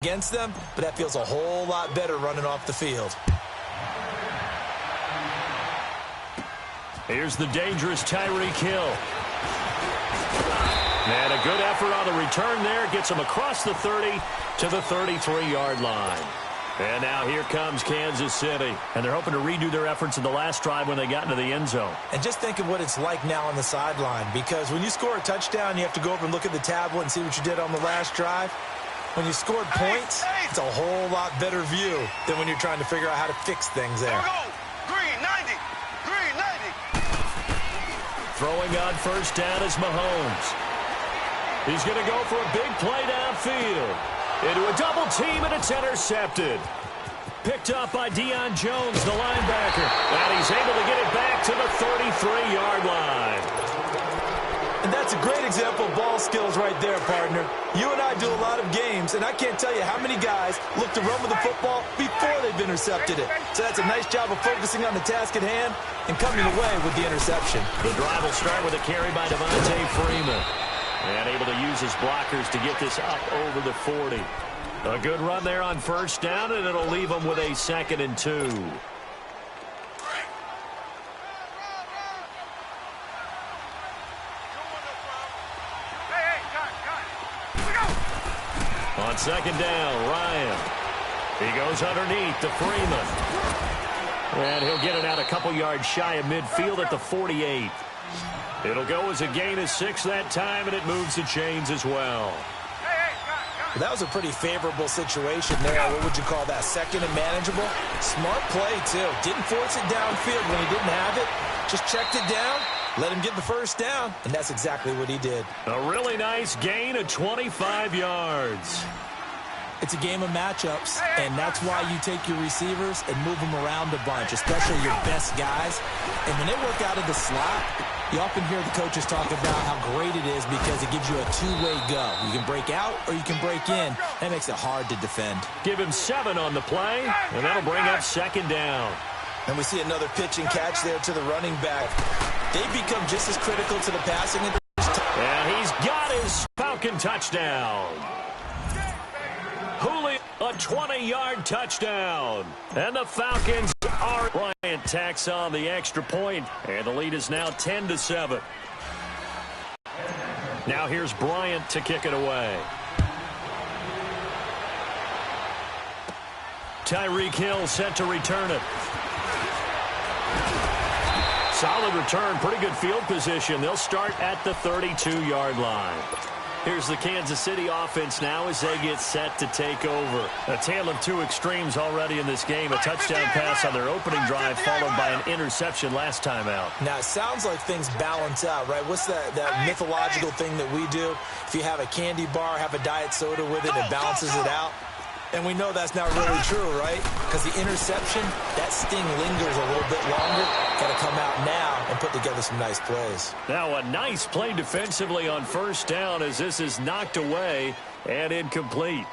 against them, but that feels a whole lot better running off the field. Here's the dangerous Tyreek Hill. And a good effort on the return there. Gets him across the 30 to the 33-yard line. And now here comes Kansas City. And they're hoping to redo their efforts in the last drive when they got into the end zone. And just think of what it's like now on the sideline. Because when you score a touchdown, you have to go over and look at the tablet and see what you did on the last drive. When you scored points, it's a whole lot better view than when you're trying to figure out how to fix things there. Green 90. Green 90. Throwing on first down is Mahomes. He's going to go for a big play downfield. Into a double team, and it's intercepted. Picked up by Deion Jones, the linebacker. And he's able to get it back to the 33-yard line. And that's a great example of ball skills right there, partner. You and I do a lot of games, and I can't tell you how many guys look to run with the football before they've intercepted it. So that's a nice job of focusing on the task at hand and coming away with the interception. The drive will start with a carry by Devontae Freeman. And able to use his blockers to get this up over the 40. A good run there on first down, and it'll leave them with a 2nd and 2. On 2nd down, Ryan. He goes underneath to Freeman. And he'll get it out a couple yards shy of midfield at the 48. It'll go as a gain of 6 that time, and it moves the chains as well. That was a pretty favorable situation there. What would you call that? 2nd and manageable? Smart play, too. Didn't force it downfield when he didn't have it. Just checked it down, let him get the first down, and that's exactly what he did. A really nice gain of 25 yards. It's a game of matchups, and that's why you take your receivers and move them around a bunch, especially your best guys. And when they work out of the slot, you often hear the coaches talk about how great it is because it gives you a two-way go. You can break out or you can break in. That makes it hard to defend. Give him 7 on the play, and that'll bring up 2nd down. And we see another pitch and catch there to the running back. They've become just as critical to the passing. And he's got his Falcon touchdown. Julio, a 20-yard touchdown. And the Falcons are... Bryant tacks on the extra point, and the lead is now 10-7. Now here's Bryant to kick it away. Tyreek Hill set to return it. Solid return, pretty good field position. They'll start at the 32-yard line. Here's the Kansas City offense now as they get set to take over. A tale of two extremes already in this game. A touchdown pass on their opening drive followed by an interception last time out. Now, it sounds like things balance out, right? What's that mythological thing that we do? If you have a candy bar, have a diet soda with it, it balances it out. And we know that's not really true, right? Because the interception, that sting lingers a little bit longer. Got to come out now and put together some nice plays. Now a nice play defensively on first down as this is knocked away and incomplete.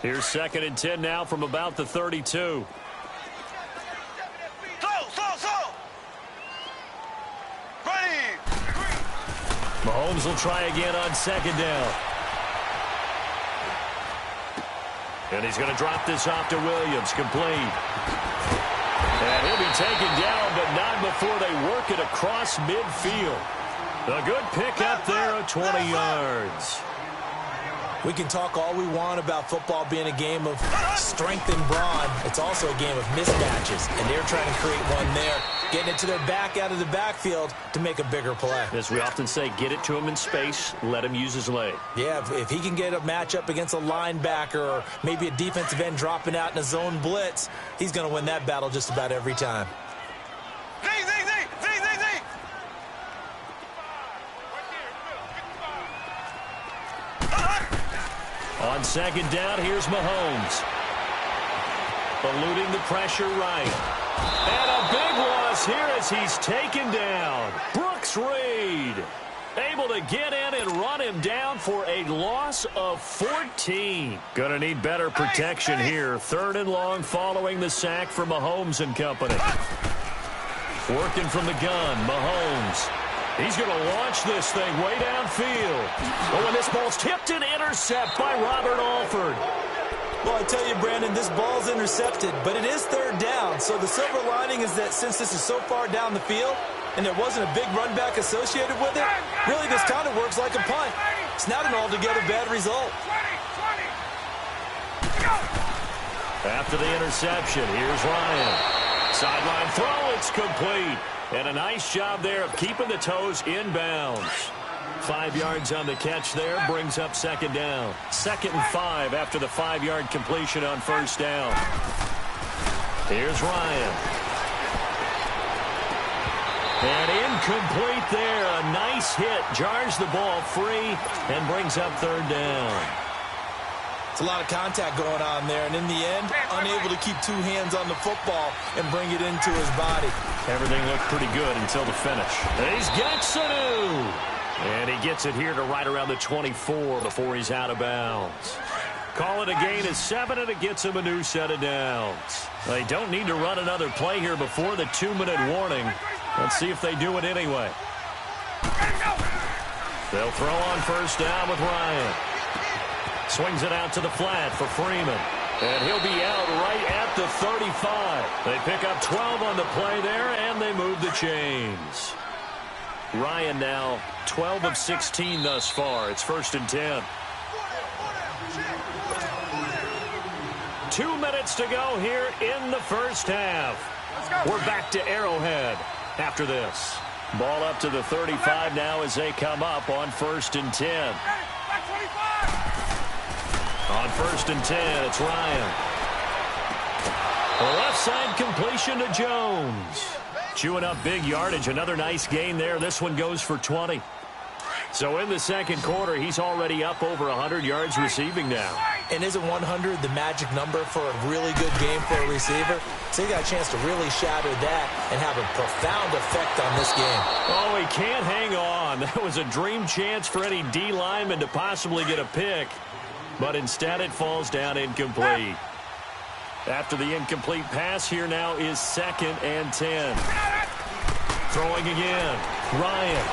Here's 2nd and 10 now from about the 32. Mahomes will try again on 2nd down. And he's going to drop this off to Williams, complete. And he'll be taken down, but not before they work it across midfield. A good pickup there of 20 yards. We can talk all we want about football being a game of strength and brawn. It's also a game of mismatches, and they're trying to create one there, getting it to their back out of the backfield to make a bigger play. As we often say, get it to him in space, let him use his leg. Yeah, if he can get a matchup against a linebacker or maybe a defensive end dropping out in a zone blitz, he's going to win that battle just about every time. On 2nd down, here's Mahomes. Eluding the pressure right. And a big loss here as he's taken down. Brooks Reed able to get in and run him down for a loss of 14. Gonna need better protection here. 3rd and long following the sack from Mahomes and company. Working from the gun, Mahomes. He's going to launch this thing way downfield. Oh, and this ball's tipped and intercept by Robert Alford. Well, I tell you, Brandon, this ball's intercepted, but it is third down. So the silver lining is that since this is so far down the field and there wasn't a big run back associated with it, really this kind of works like a punt. It's not an altogether bad result. After the interception, here's Ryan. Sideline throw, it's complete. And a nice job there of keeping the toes inbounds. 5 yards on the catch there, brings up second down. 2nd and 5 after the 5-yard completion on first down. Here's Ryan. And incomplete there. A nice hit. Jars the ball free and brings up third down. It's a lot of contact going on there, and in the end, unable to keep 2 hands on the football and bring it into his body. Everything looked pretty good until the finish. He's got Sanu. And he gets it here to right around the 24 before he's out of bounds. Call it a gain of 7, and it gets him a new set of downs. They don't need to run another play here before the 2-minute warning. Let's see if they do it anyway. They'll throw on first down with Ryan. Swings it out to the flat for Freeman. And he'll be out right at the 35. They pick up 12 on the play there, and they move the chains. Ryan now 12 of 16 thus far. It's 1st and 10. 2 minutes to go here in the first half. We're back to Arrowhead after this. Ball up to the 35 now as they come up on 1st and 10. On 1st and 10, it's Ryan. A left side completion to Jones. Chewing up big yardage. Another nice gain there. This one goes for 20. So in the second quarter, he's already up over 100 yards receiving now. And isn't 100 the magic number for a really good game for a receiver? So he got a chance to really shatter that and have a profound effect on this game. Oh, he can't hang on. That was a dream chance for any D lineman to possibly get a pick. But instead it falls down incomplete. After the incomplete pass, here now is 2nd and 10. Throwing again. Ryan.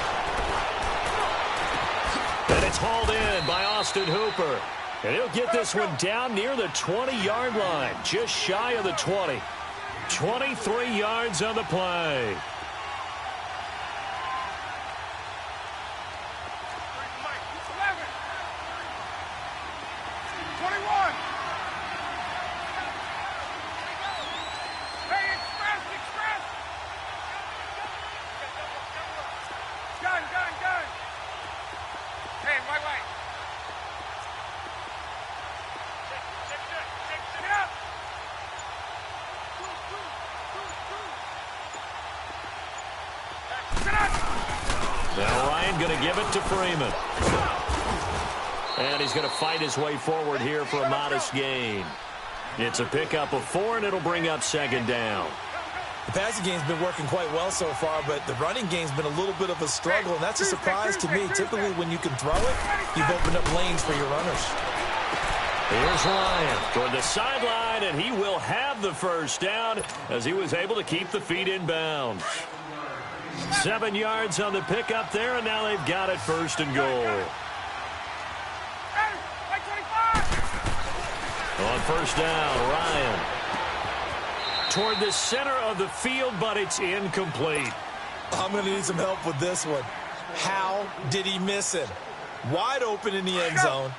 And it's hauled in by Austin Hooper. And he'll get this one down near the 20-yard line. Just shy of the 20. 23 yards on the play. Now Ryan going to give it to Freeman. And he's going to fight his way forward here for a modest gain. It's a pickup of 4, and it'll bring up second down. The passing game's been working quite well so far, but the running game's been a little bit of a struggle, and that's a surprise to me. Typically, when you can throw it, you've opened up lanes for your runners. Here's Ryan toward the sideline, and he will have the first down as he was able to keep the feet in bounds. 7 yards on the pickup there, and now they've got it 1st and goal. On first down, Ryan. Toward the center of the field, but it's incomplete. I'm going to need some help with this one. How did he miss him? Wide open in the end zone.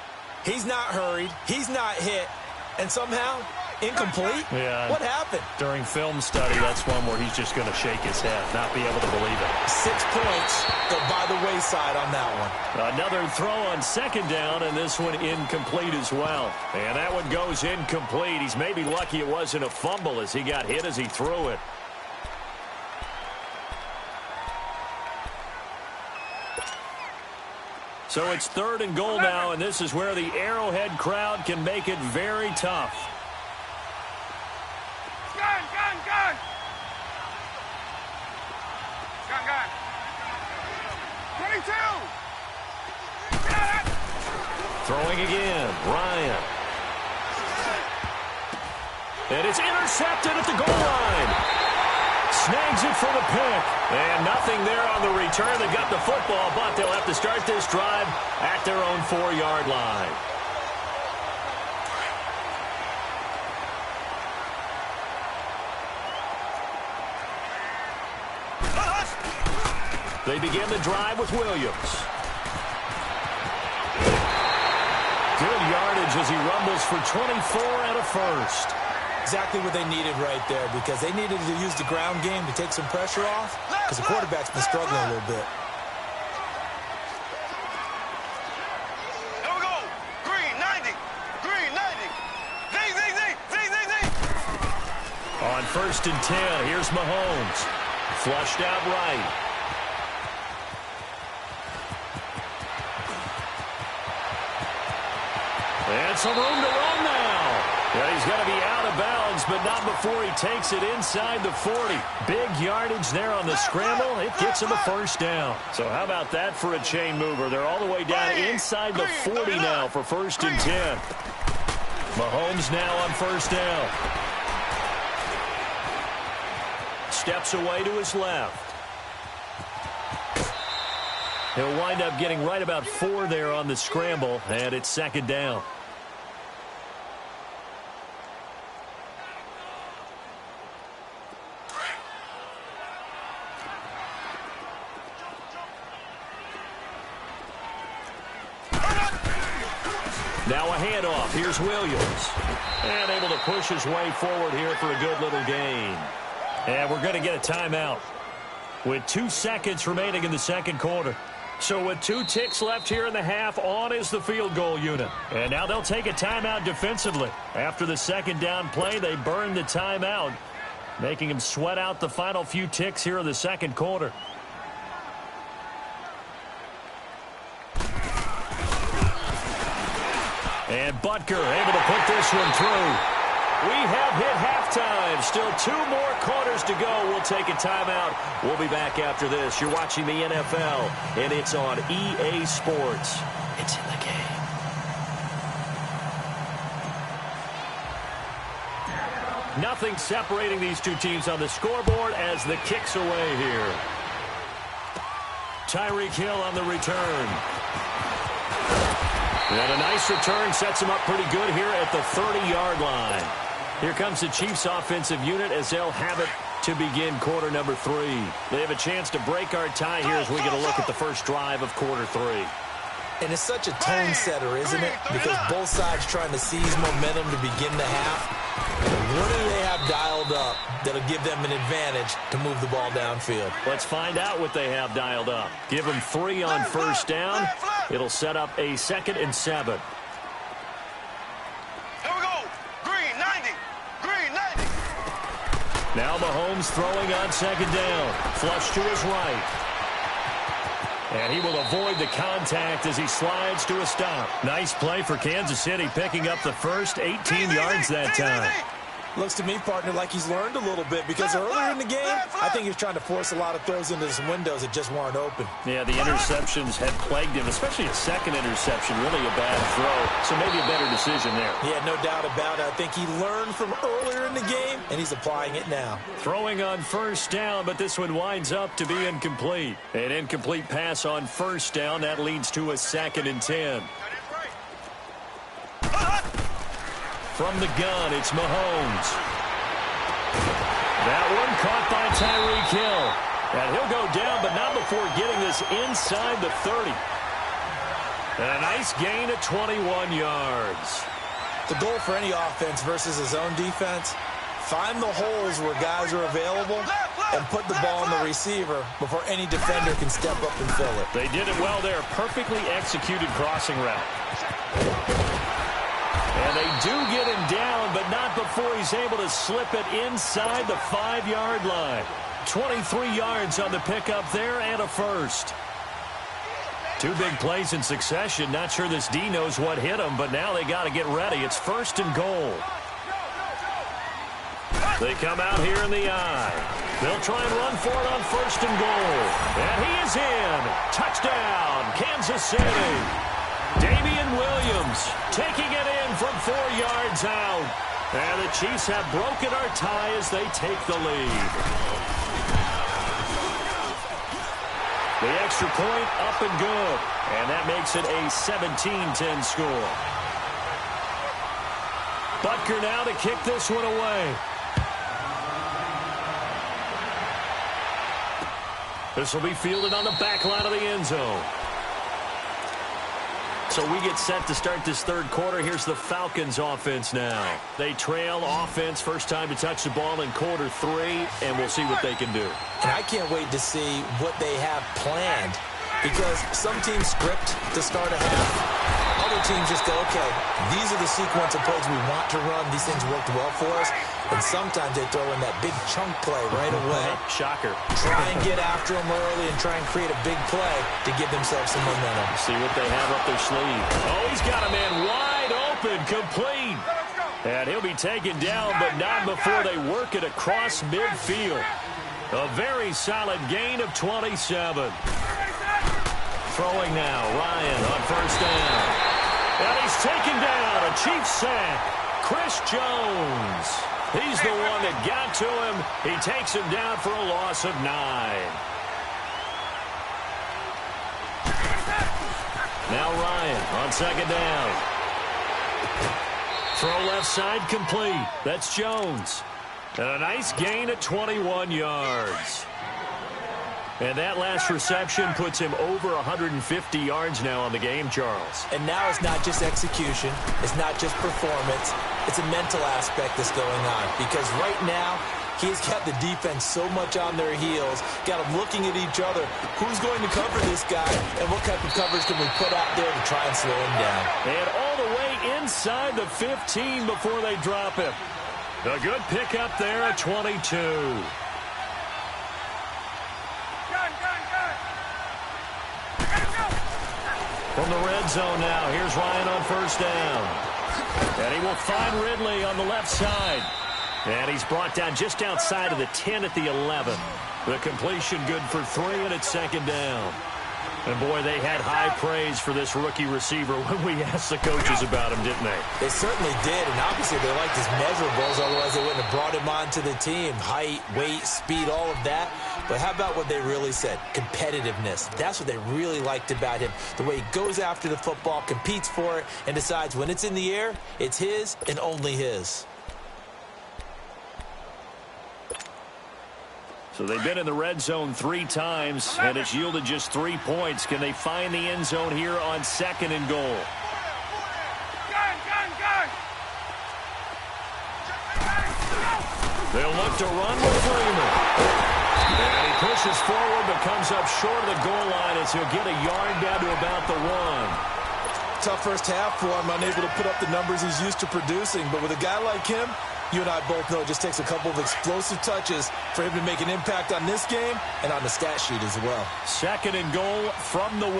He's not hurried. He's not hit. And somehow, incomplete? Yeah. What happened? During film study, that's one where he's just going to shake his head, not be able to believe it. 6 points go by the wayside on that one. Another throw on second down, and this one incomplete as well. And that one goes incomplete. He's maybe lucky it wasn't a fumble as he got hit as he threw it. So it's 3rd and goal now, and this is where the Arrowhead crowd can make it very tough. Gun! 22! Throwing again, Ryan. And it's intercepted at the goal line. snags it for the pick. And nothing there on the return. They got the football, but they'll have to start this drive at their own 4-yard line. They begin the drive with Williams. Good yardage as he rumbles for 24 and a first. Exactly what they needed right there, because they needed to use the ground game to take some pressure off, because the quarterback's been struggling a little bit. Here we go. Green 90. Green 90. Zing, zing, zing. Zing, zing, zing. On 1st and 10, here's Mahomes. Flushed out right. And some room to run now. Yeah, he's going to be out of bounds, but not before he takes it inside the 40. Big yardage there on the scramble. It gets him a first down. So how about that for a chain mover? They're all the way down inside the 40 now for 1st and 10. Mahomes now on 1st down. Steps away to his left. He'll wind up getting right about 4 there on the scramble, and it's 2nd down. Now a handoff. Here's Williams. And able to push his way forward here for a good little gain. And we're going to get a timeout with 2 seconds remaining in the 2nd quarter. So with 2 ticks left here in the half, on is the field goal unit. And now they'll take a timeout defensively. After the 2nd down play, they burn the timeout, making them sweat out the final few ticks here in the 2nd quarter. And Butker able to put this one through. We have hit halftime. Still 2 more quarters to go. We'll take a timeout. We'll be back after this. You're watching the NFL, and it's on EA Sports. It's in the game. Nothing separating these two teams on the scoreboard as the kick's away here. Tyreek Hill on the return. And a nice return sets him up pretty good here at the 30-yard line. Here comes the Chiefs offensive unit as they'll have it to begin quarter number 3. They have a chance to break our tie here as we get a look at the first drive of quarter 3. And it's such a tone setter, isn't it? Because both sides trying to seize momentum to begin the half. What do they have dialed up that'll give them an advantage to move the ball downfield? Let's find out what they have dialed up. Give them 3 on 1st down. It'll set up a 2nd and 7. Here we go. Green 90. Green 90. Now Mahomes throwing on 2nd down. Flush to his right. And he will avoid the contact as he slides to a stop. Nice play for Kansas City, picking up the first 18 yards that time. Looks to me, partner, like he's learned a little bit, because earlier in the game, I think he was trying to force a lot of throws into some windows that just weren't open. Yeah, the interceptions had plagued him, especially a 2nd interception, really a bad throw. So maybe a better decision there. Yeah, no doubt about it. I think he learned from earlier in the game, and he's applying it now. Throwing on 1st down, but this one winds up to be incomplete. An incomplete pass on 1st down. That leads to a 2nd and 10. From the gun, it's Mahomes. That one caught by Tyreek Hill. And he'll go down, but not before getting this inside the 30. And a nice gain of 21 yards. The goal for any offense versus his own defense, find the holes where guys are available and put the ball on the receiver before any defender can step up and fill it. They did it well there. Perfectly executed crossing route. And they do get him down, but not before he's able to slip it inside the 5-yard line. 23 yards on the pickup there and a first. 2 big plays in succession. Not sure this D knows what hit him, but now they got to get ready. It's 1st and goal. They come out here in the eye. They'll try and run for it on 1st and goal. And he is in. Touchdown, Kansas City. Damian Williams taking it in from 4 yards out. And the Chiefs have broken our tie as they take the lead. The extra point up and good. And that makes it a 17-10 score. Butker now to kick this one away. This will be fielded on the back line of the end zone. So we get set to start this third quarter. Here's the Falcons offense now. They trail offense, first time to touch the ball in quarter 3, and we'll see what they can do. And I can't wait to see what they have planned, because some teams script to start a half. Other teams just go, okay, these are the sequence of plays we want to run. These things worked well for us. And sometimes they throw in that big chunk play right away. Shocker. Try and get after them early and try and create a big play to give themselves some momentum. See what they have up their sleeve. Oh, he's got a man wide open, complete. And he'll be taken down, but not before they work it across midfield. A very solid gain of 27. Throwing now, Ryan on first down. And he's taken down, a Chiefs sack. Chris Jones. He's the one that got to him. He takes him down for a loss of 9. Now Ryan on second down. Throw left side complete. That's Jones. And a nice gain of 21 yards. And that last reception puts him over 150 yards now on the game, Charles. And now it's not just execution. It's not just performance. It's a mental aspect that's going on. Because right now, he's got the defense so much on their heels, got them looking at each other. Who's going to cover this guy? And what type of coverage can we put out there to try and slow him down? And all the way inside the 15 before they drop him. A good pickup there at 22. From the red zone now, here's Ryan on first down. And he will find Ridley on the left side. And he's brought down just outside of the 10 at the 11. The completion good for 3, and it's second down. And, boy, they had high praise for this rookie receiver when we asked the coaches about him, didn't they? They certainly did, and obviously they liked his measurables, otherwise they wouldn't have brought him onto the team. Height, weight, speed, all of that. But how about what they really said? Competitiveness. That's what they really liked about him. The way he goes after the football, competes for it, and decides when it's in the air, it's his and only his. So they've been in the red zone 3 times, and it's yielded just 3 points. Can they find the end zone here on second and goal? They'll look to run with Freeman. And he pushes forward, but comes up short of the goal line as he'll get a yard down to about the 1. Tough first half for him, unable to put up the numbers he's used to producing. But with a guy like him, you and I both know it just takes a couple of explosive touches for him to make an impact on this game and on the stat sheet as well. Second and goal from the 1.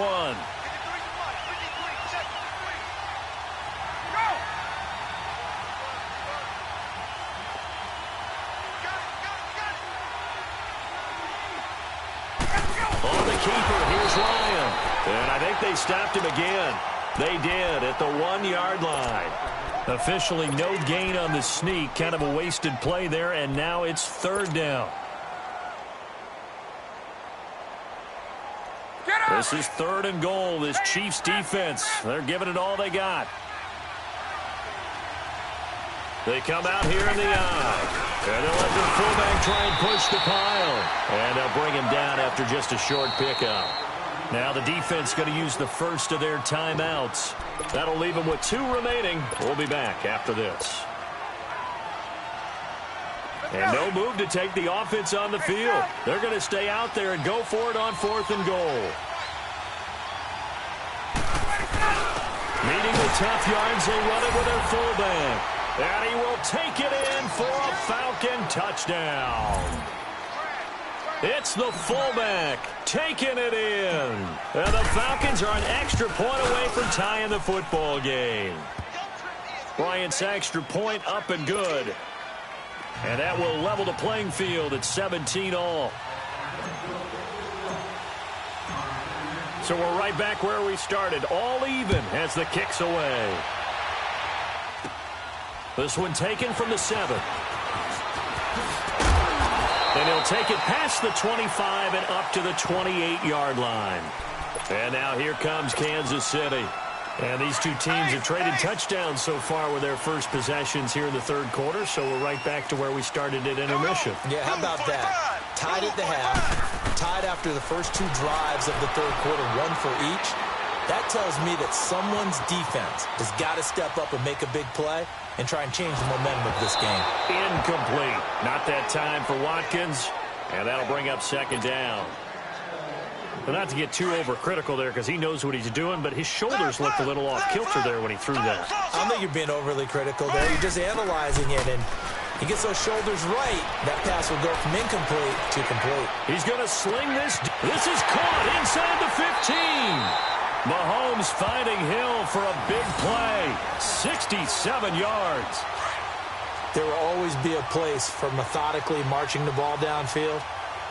On the keeper, here's Ryan. And I think they stopped him again. They did at the 1-yard line. Officially no gain on the sneak. Kind of a wasted play there, and now it's third down. This is third and goal. This Chiefs defense, they're giving it all they got. They come out here in the eye. And they'll let their fullback try and push the pile. And they'll bring him down after just a short pickup. Now the defense going to use the first of their timeouts. That'll leave them with 2 remaining. We'll be back after this. And no move to take the offense on the field. They're going to stay out there and go for it on 4th and goal. Needing the tough yards, they run it with their fullback. And he will take it in for a Falcon touchdown. It's the fullback taking it in. And the Falcons are an extra point away from tying the football game. Bryant's extra point up and good. And that will level the playing field at 17-all. So we're right back where we started. All even as the kick's away. This one taken from the 7. And he'll take it past the 25 and up to the 28-yard line. And now here comes Kansas City. And these two teams have traded touchdowns so far with their first possessions here in the third quarter, so we're right back to where we started at intermission. Yeah, how about that? Tied at the half, tied after the first 2 drives of the third quarter, 1 for each. That tells me that someone's defense has got to step up and make a big play and try and change the momentum of this game. Incomplete. Not that time for Watkins, and that'll bring up second down. Well, not to get too overcritical there because he knows what he's doing, but his shoulders looked a little off kilter there when he threw that. I don't think you're being overly critical there. You're just analyzing it, and he gets those shoulders right. That pass will go from incomplete to complete. He's going to sling this. This is caught inside the 15. Mahomes finding Hill for a big play. 67 yards. There will always be a place for methodically marching the ball downfield,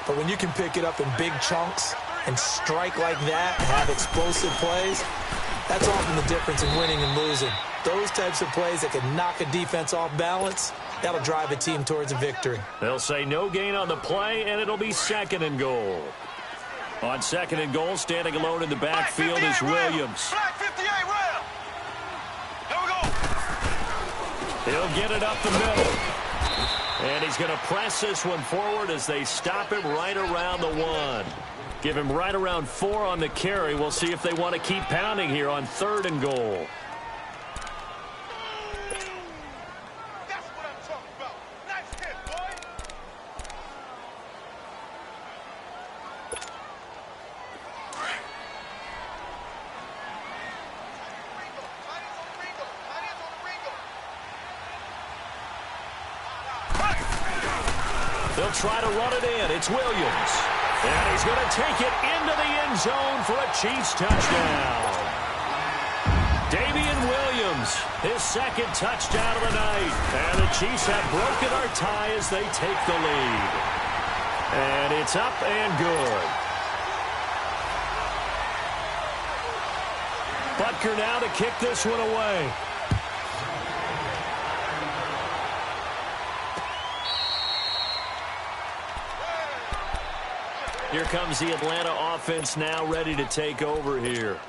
but when you can pick it up in big chunks and strike like that and have explosive plays, that's often the difference in winning and losing. Those types of plays that can knock a defense off balance, that'll drive a team towards a victory. They'll say no gain on the play, and it'll be 2nd and goal. On 2nd and goal, standing alone in the backfield is Williams. Flag 58 round. Here we go. He'll get it up the middle. And he's going to press this one forward as they stop him right around the 1. Give him right around 4 on the carry. We'll see if they want to keep pounding here on 3rd and goal. That's what I'm talking about. Nice hit, boy. They'll try to run it in. It's Williams. And he's going to take it into the end zone for a Chiefs touchdown. Damian Williams, his 2nd touchdown of the night. And the Chiefs have broken our tie as they take the lead. And it's up and good. Butker now to kick this one away. Here comes the Atlanta offense now ready to take over here.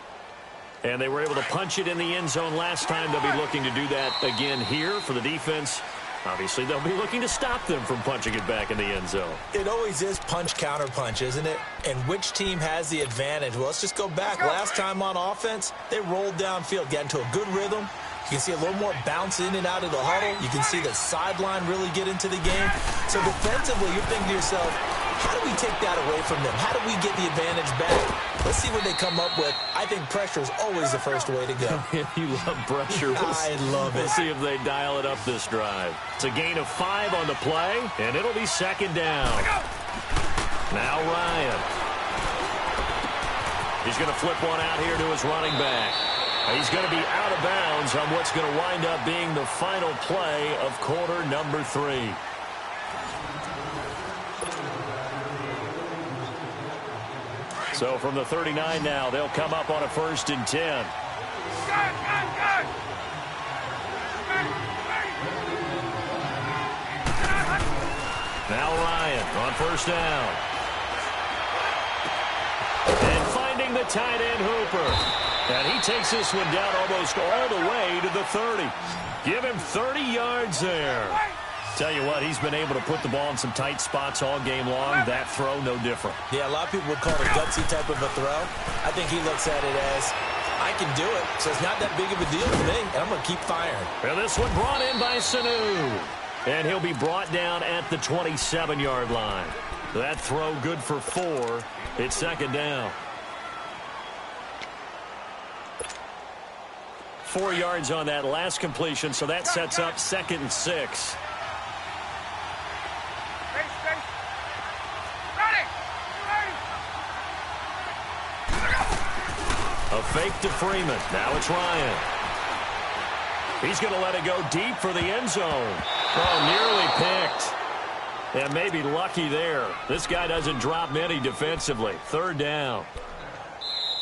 And they were able to punch it in the end zone last time. They'll be looking to do that again here for the defense. Obviously, they'll be looking to stop them from punching it back in the end zone. It always is punch-counter-punch, isn't it? And which team has the advantage? Well, let's just go back. Last time on offense, they rolled downfield, got into a good rhythm. You can see a little more bounce in and out of the huddle. You can see the sideline really get into the game. So defensively, you're thinking to yourself, how do we take that away from them? How do we get the advantage back? Let's see what they come up with. I think pressure is always the first way to go. You love pressure. I love it. We'll see if they dial it up this drive. It's a gain of 5 on the play, and it'll be 2nd down. Now Ryan. He's going to flip one out here to his running back. He's going to be out of bounds on what's going to wind up being the final play of quarter number 3. So from the 39 now, they'll come up on a 1st and 10. Now Ryan on 1st down. And finding the tight end Hooper. And he takes this one down almost all the way to the 30. Give him 30 yards there. Tell you what, he's been able to put the ball in some tight spots all game long. That throw, no different. Yeah, a lot of people would call it a gutsy type of a throw. I think he looks at it as, I can do it, so it's not that big of a deal to me, and I'm going to keep firing. And this one brought in by Sanu. And he'll be brought down at the 27-yard line. That throw good for 4. It's 2nd down. 4 yards on that last completion, so that sets up 2nd and 6. A fake to Freeman. Now it's Ryan. He's going to let it go deep for the end zone. Oh, nearly picked. And maybe lucky there. This guy doesn't drop many defensively. 3rd down.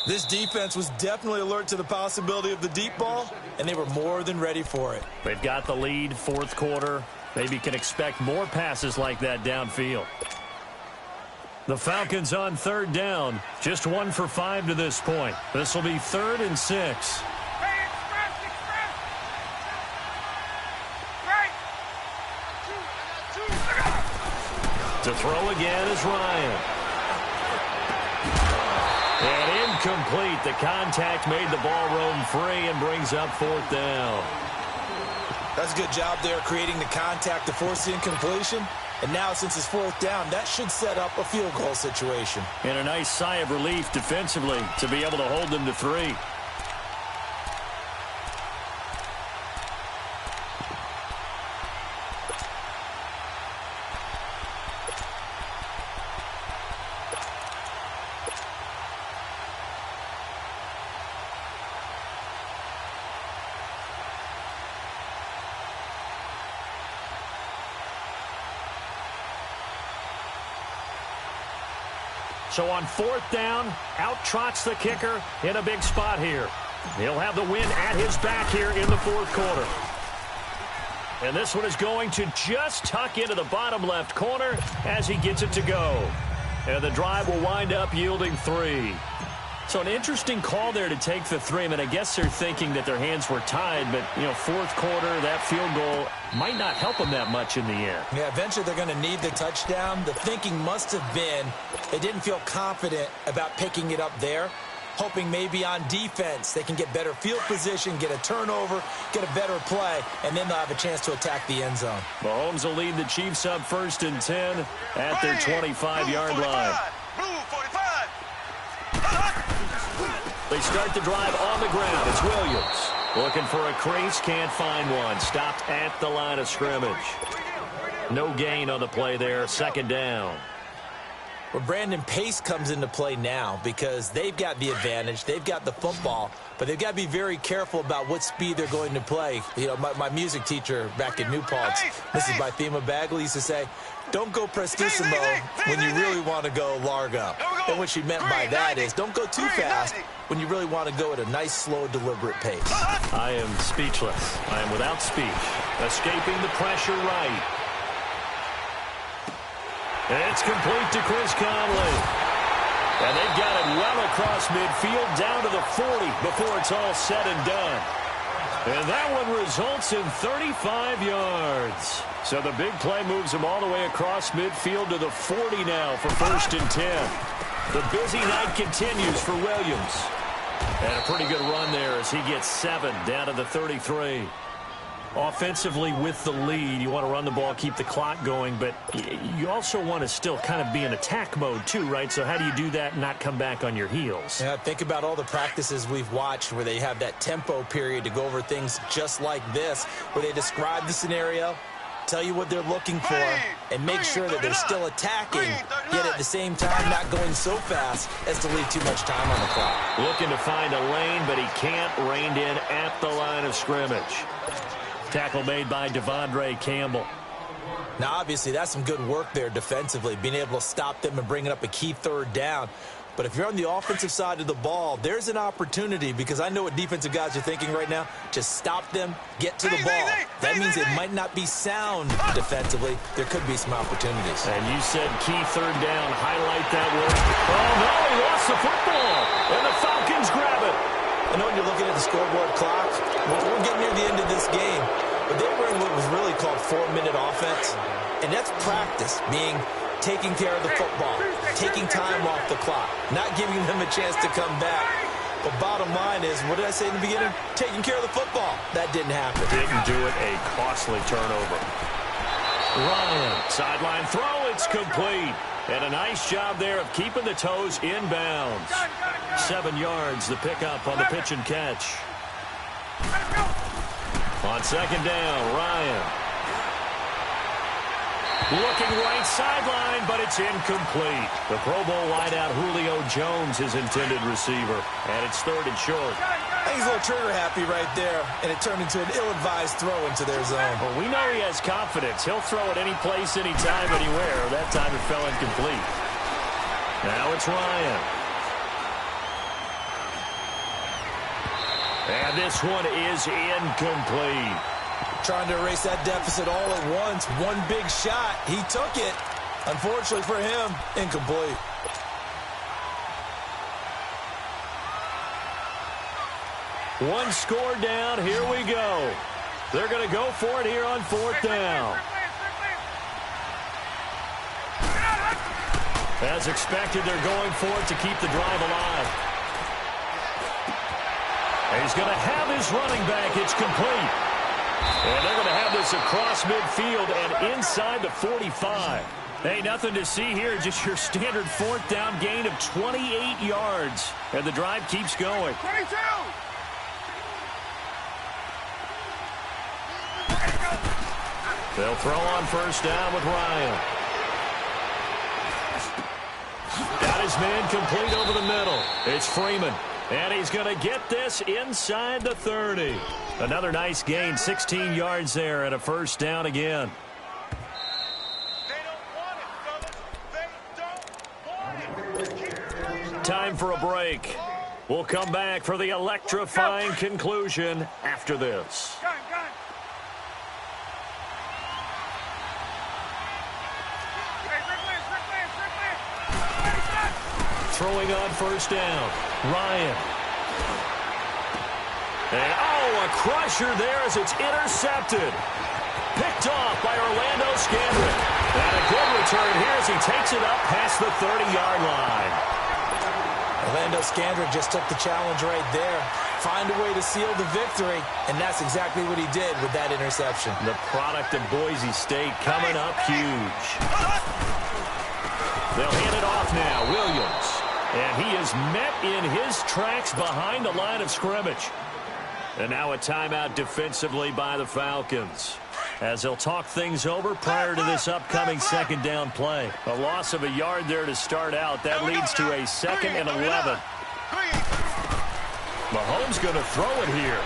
This defense was definitely alert to the possibility of the deep ball, and they were more than ready for it. They've got the lead, fourth quarter. Maybe can expect more passes like that downfield. The Falcons on third down. Just 1 for 5 to this point. This will be 3rd and 6. To throw again is Ryan. And incomplete. The contact made the ball roam free and brings up 4th down. That's a good job there creating the contact to force the incompletion. And now, since it's 4th down, that should set up a field goal situation. And a nice sigh of relief defensively to be able to hold them to 3. So on 4th down, out trots the kicker in a big spot here. He'll have the win at his back here in the 4th quarter. And this one is going to just tuck into the bottom left corner as he gets it to go. And the drive will wind up yielding 3. So an interesting call there to take the 3. I mean, I guess they're thinking that their hands were tied, but, 4th quarter, that field goal might not help them that much in the end. Yeah, eventually they're going to need the touchdown. The thinking must have been they didn't feel confident about picking it up there, hoping maybe on defense they can get better field position, get a turnover, get a better play, and then they'll have a chance to attack the end zone. Mahomes will lead the Chiefs up 1st and 10 at their 25-yard line. They start the drive on the ground. It's Williams. Looking for a crease, can't find one. Stopped at the line of scrimmage. No gain on the play there. 2nd down. Well, Brandon, pace comes into play now because they've got the advantage. They've got the football, but they've got to be very careful about what speed they're going to play. My music teacher back in New Paltz, Mrs. Bythema Bagley, used to say, don't go prestissimo when you really want to go largo. And what she meant by that is don't go too fast when you really want to go at a nice, slow, deliberate pace. I am speechless. I am without speech. Escaping the pressure right. It's complete to Chris Conley. And they've got it well across midfield down to the 40 before it's all said and done. And that one results in 35 yards. So the big play moves him all the way across midfield to the 40 now for 1st and 10. The busy night continues for Williams. And a pretty good run there as he gets 7 down to the 33. Offensively with the lead, you want to run the ball, keep the clock going, but you also want to still kind of be in attack mode too, right? So how do you do that and not come back on your heels? Yeah, think about all the practices we've watched where they have that tempo period to go over things just like this, where they describe the scenario, tell you what they're looking for, and make sure that they're still attacking, yet at the same time not going so fast as to leave too much time on the clock. Looking to find a lane, but he can't. Reined in at the line of scrimmage. Tackle made by Devondre Campbell. Now, obviously, that's some good work there defensively, being able to stop them and bringing up a key 3rd down. But if you're on the offensive side of the ball, there's an opportunity, because I know what defensive guys are thinking right now. Just stop them, get to the ball. That means it might not be sound defensively. There could be some opportunities. And you said key 3rd down. Highlight that one. Oh, no, he lost the football. And the Falcons grab it. I know when you're looking at the scoreboard clock, we're getting near the end of this game, but they were in what was really called 4-minute offense, and that's practice, being taking care of the football, taking time off the clock, not giving them a chance to come back. But bottom line is, what did I say in the beginning? Taking care of the football. That didn't happen. Didn't do it. A costly turnover. Ryan, sideline throw. It's complete. And a nice job there of keeping the toes inbounds. 7 yards, the pickup on the pitch and catch. On 2nd down, Ryan. Looking right sideline, but it's incomplete. The Pro Bowl wideout Julio Jones, his intended receiver. And it's 3rd and short. I think he's a little trigger happy right there, and it turned into an ill-advised throw into their zone. Well, we know he has confidence. He'll throw it any place, anytime, anywhere. That time it fell incomplete. Now it's Ryan. And this one is incomplete. Trying to erase that deficit all at once. One big shot. He took it. Unfortunately for him, incomplete. One score down. Here we go. They're going to go for it here on 4th down. As expected, they're going for it to keep the drive alive. And he's going to have his running back. It's complete. And they're going to have this across midfield and inside the 45. Hey, nothing to see here. Just your standard 4th down gain of 28 yards. And the drive keeps going. 22! They'll throw on 1st down with Ryan. Got his man complete over the middle. It's Freeman. And he's going to get this inside the 30. Another nice gain, 16 yards there, and a 1st down again. They don't want it, fellas. They don't want it. Time for a break. We'll come back for the electrifying conclusion after this. Gun. Throwing on 1st down. Ryan. And, a crusher there as it's intercepted. Picked off by Orlando Scandrick. And a good return here as he takes it up past the 30-yard line. Orlando Scandrick just took the challenge right there. Find a way to seal the victory, and that's exactly what he did with that interception. The product of Boise State coming up huge. They'll hand it off now. Williams. And he is met in his tracks behind the line of scrimmage. And now a timeout defensively by the Falcons, as they'll talk things over prior to this upcoming 2nd down play. A loss of a yard there to start out. That leads to a 2nd and 11. Mahomes going to throw it here.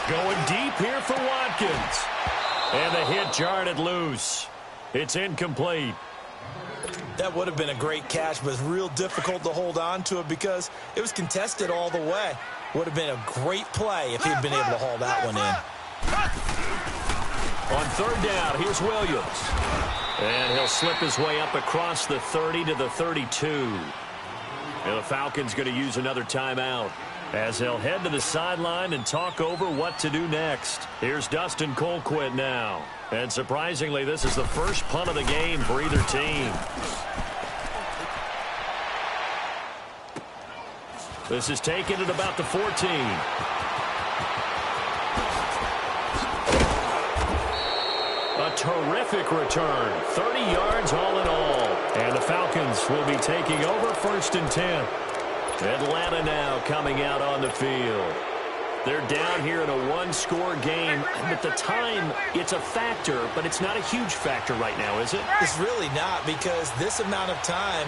Going deep here for Watkins. And the hit jarred it loose. It's incomplete. That would have been a great catch, but it's real difficult to hold on to it because it was contested all the way. Would have been a great play if he'd been able to haul that one in. On 3rd down, here's Williams. And he'll slip his way up across the 30 to the 32. And the Falcons going to use another timeout as they'll head to the sideline and talk over what to do next. Here's Dustin Colquitt now. And surprisingly, this is the first punt of the game for either team. This is taken at about the 14. A terrific return. 30 yards all in all. And the Falcons will be taking over 1st and 10. Atlanta now coming out on the field. They're down here in a one-score game. At the time, it's a factor, but it's not a huge factor right now, is it? It's really not, because this amount of time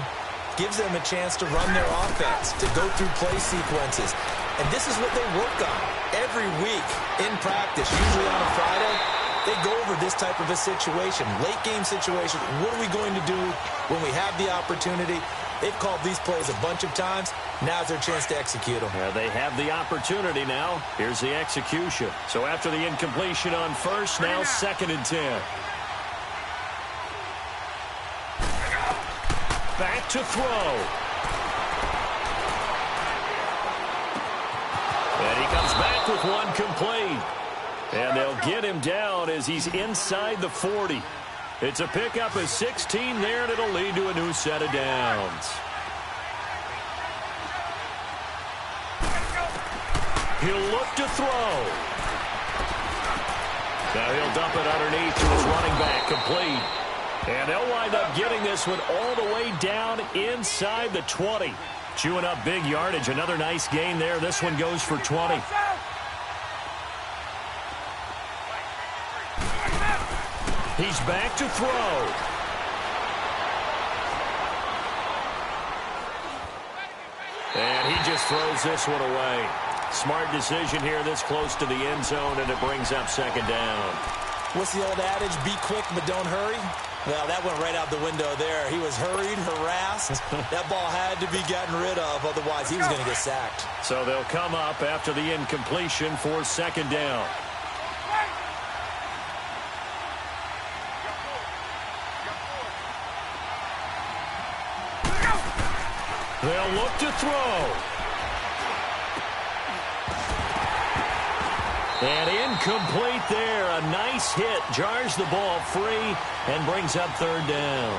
gives them a chance to run their offense, to go through play sequences. And this is what they work on every week in practice, usually on a Friday. They go over this type of a situation, late-game situation. What are we going to do when we have the opportunity? They've called these plays a bunch of times. Now's their chance to execute them. Yeah, they have the opportunity now. Here's the execution. So after the incompletion on 1st, now 2nd and 10. Back to throw. And he comes back with one complete. And they'll get him down as he's inside the 40. It's a pickup of 16 there, and it'll lead to a new set of downs. He'll look to throw. Now he'll dump it underneath to his running back, complete. And they'll wind up getting this one all the way down inside the 20. Chewing up big yardage. Another nice gain there. This one goes for 20. He's back to throw. And he just throws this one away. Smart decision here this close to the end zone, and it brings up 2nd down. What's the old adage? Be quick, but don't hurry. Well, that went right out the window there. He was hurried, harassed. That ball had to be gotten rid of, otherwise he was going to get sacked. So they'll come up after the incompletion for second down. They'll look to throw. And incomplete there. A nice hit. Jars the ball free and brings up third down.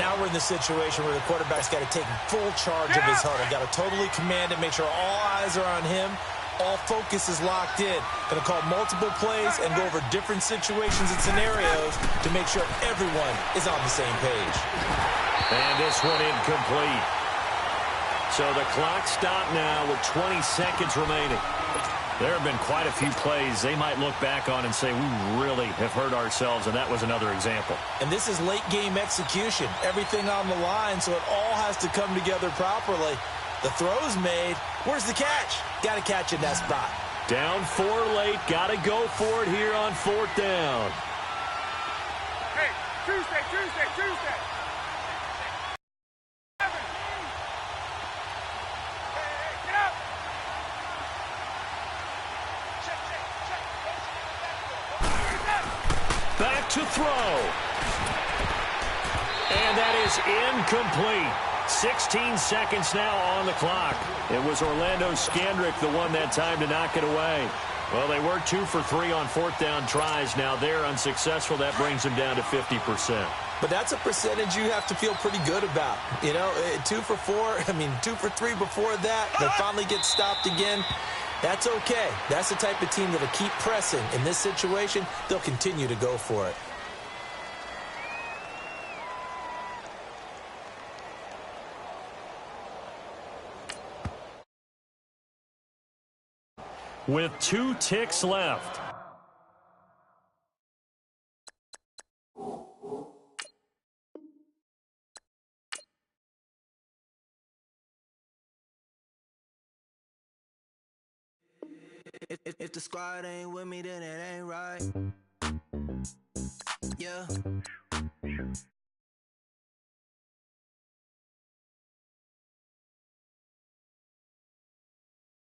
Now we're in the situation where the quarterback's got to take full charge of his huddle. Got to totally command it, make sure all eyes are on him. All focus is locked in. Going to call multiple plays and go over different situations and scenarios to make sure everyone is on the same page. And this one incomplete. So the clock stopped now with 20 seconds remaining. There have been quite a few plays they might look back on and say, we really have hurt ourselves, and that was another example. And this is late-game execution. Everything on the line, so it all has to come together properly. The throw's made. Where's the catch? Got to catch in that spot. Down 4 late. Got to go for it here on fourth down. Hey, Tuesday. Back to throw. And that is incomplete. 16 seconds now on the clock. It was Orlando Scandrick the one that time to knock it away. Well, they were 2 for 3 on fourth down tries. Now they're unsuccessful. That brings them down to 50%. But that's a percentage you have to feel pretty good about. You know, 2 for 4, 2 for 3 before that. They finally get stopped again. That's okay. That's the type of team that'll keep pressing. In this situation, they'll continue to go for it. With 2 ticks left. If the squad ain't with me, then it ain't right. Yeah.